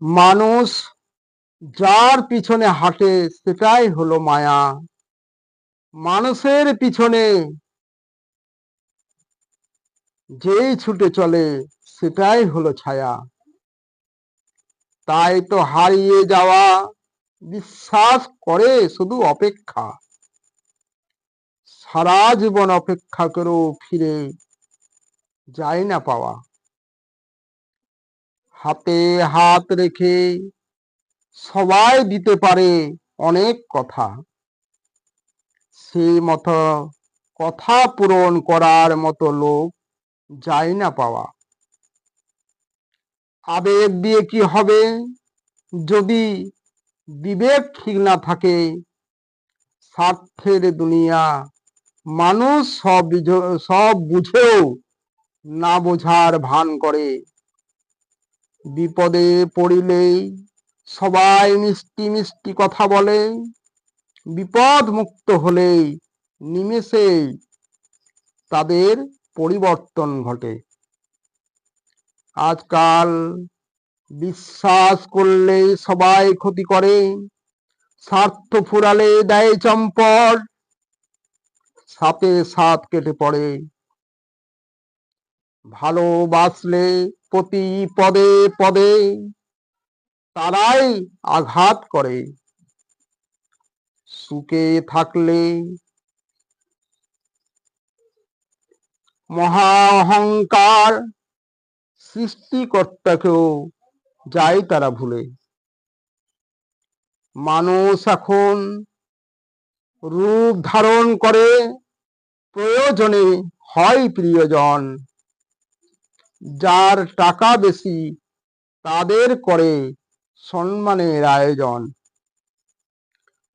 মানুষ যার পিছনে হাঁটে সেটাই হলো মায়া। মানুষের পিছনে যেই ছুটে চলে সেটাই হলো ছায়া। তাই তো হারিয়ে যাওয়া বিশ্বাস করে শুধু অপেক্ষা। সারা জীবন অপেক্ষা করেও ফিরে যায় না পাওয়া। হাতে হাত রেখে সবাই দিতে পারে অনেক কথা, সেই মতো কথা পূরণ করার মতো লোক যায় না পাওয়া। আবেগ দিয়ে কি হবে যদি বিবেক ঠিক না থাকে? স্বার্থের দুনিয়া, মানুষ সব বুঝেও না বোঝার ভান করে। বিপদে পড়িলেই সবাই মিষ্টি মিষ্টি কথা বলে, বিপদ মুক্ত হলেই নিমেষেই তাদের পরিবর্তন ঘটে। আজকাল বিশ্বাস করলে সবাই ক্ষতি করে, স্বার্থ ফুরালে দেয় চম্পট, সাথে সাথ কেটে পড়ে। ভালোবাসলে প্রতি পদে পদে তারাই আঘাত করে। সুখে থাকলে মহা অহংকার, সৃষ্টিকর্তাকেও যায় তারা ভুলে। মানুষ এখন রূপ ধারণ করে, প্রয়োজনে হয় প্রিয়জন। যার টাকা বেশি তাদের করে সম্মানের আয়োজন।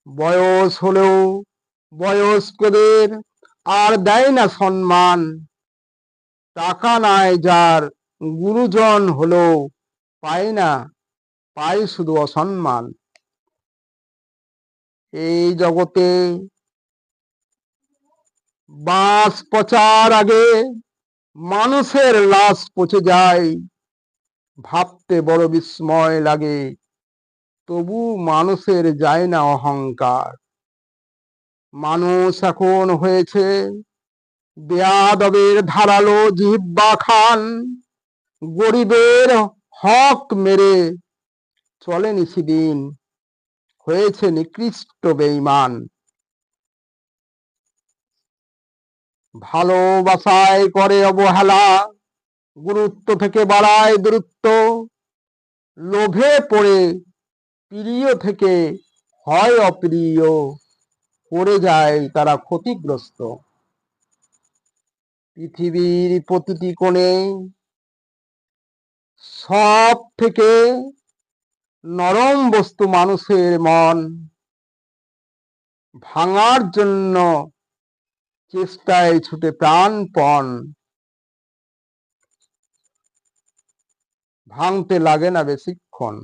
বয়স হলেও বয়স্কদের আর দেয় না সম্মান। টাকা নাই যার গুরুজন হলেও পায় না, পায় শুধু অসম্মান। এই জগতে বাঁশ পচার আগে মানুষের লাশ পচে যায়, ভাবতে বড় বিস্ময় লাগে, তবু মানুষের যায় না অহংকার। মানুষ এখন হয়েছে বেয়াদবের ধারালো জিহ্বা খান, গরিবের হক মেরে চলে নিশিদিন, হয়েছে নিকৃষ্ট বেঈমান। ভালোবাসায় করে অবহেলা, গুরুত্ব থেকে বাড়ায় দূরত্ব। লোভে পড়ে প্রিয় থেকে হয় অপ্রিয়, পড়ে যায় তারা ক্ষতিগ্রস্ত। পৃথিবীর প্রতিটি কোণে সব থেকে নরম বস্তু মানুষের মন। ভাঙার জন্য চেষ্টায় ছুটে প্রাণপণ, ভাঙতে লাগে না বেশিক্ষণ।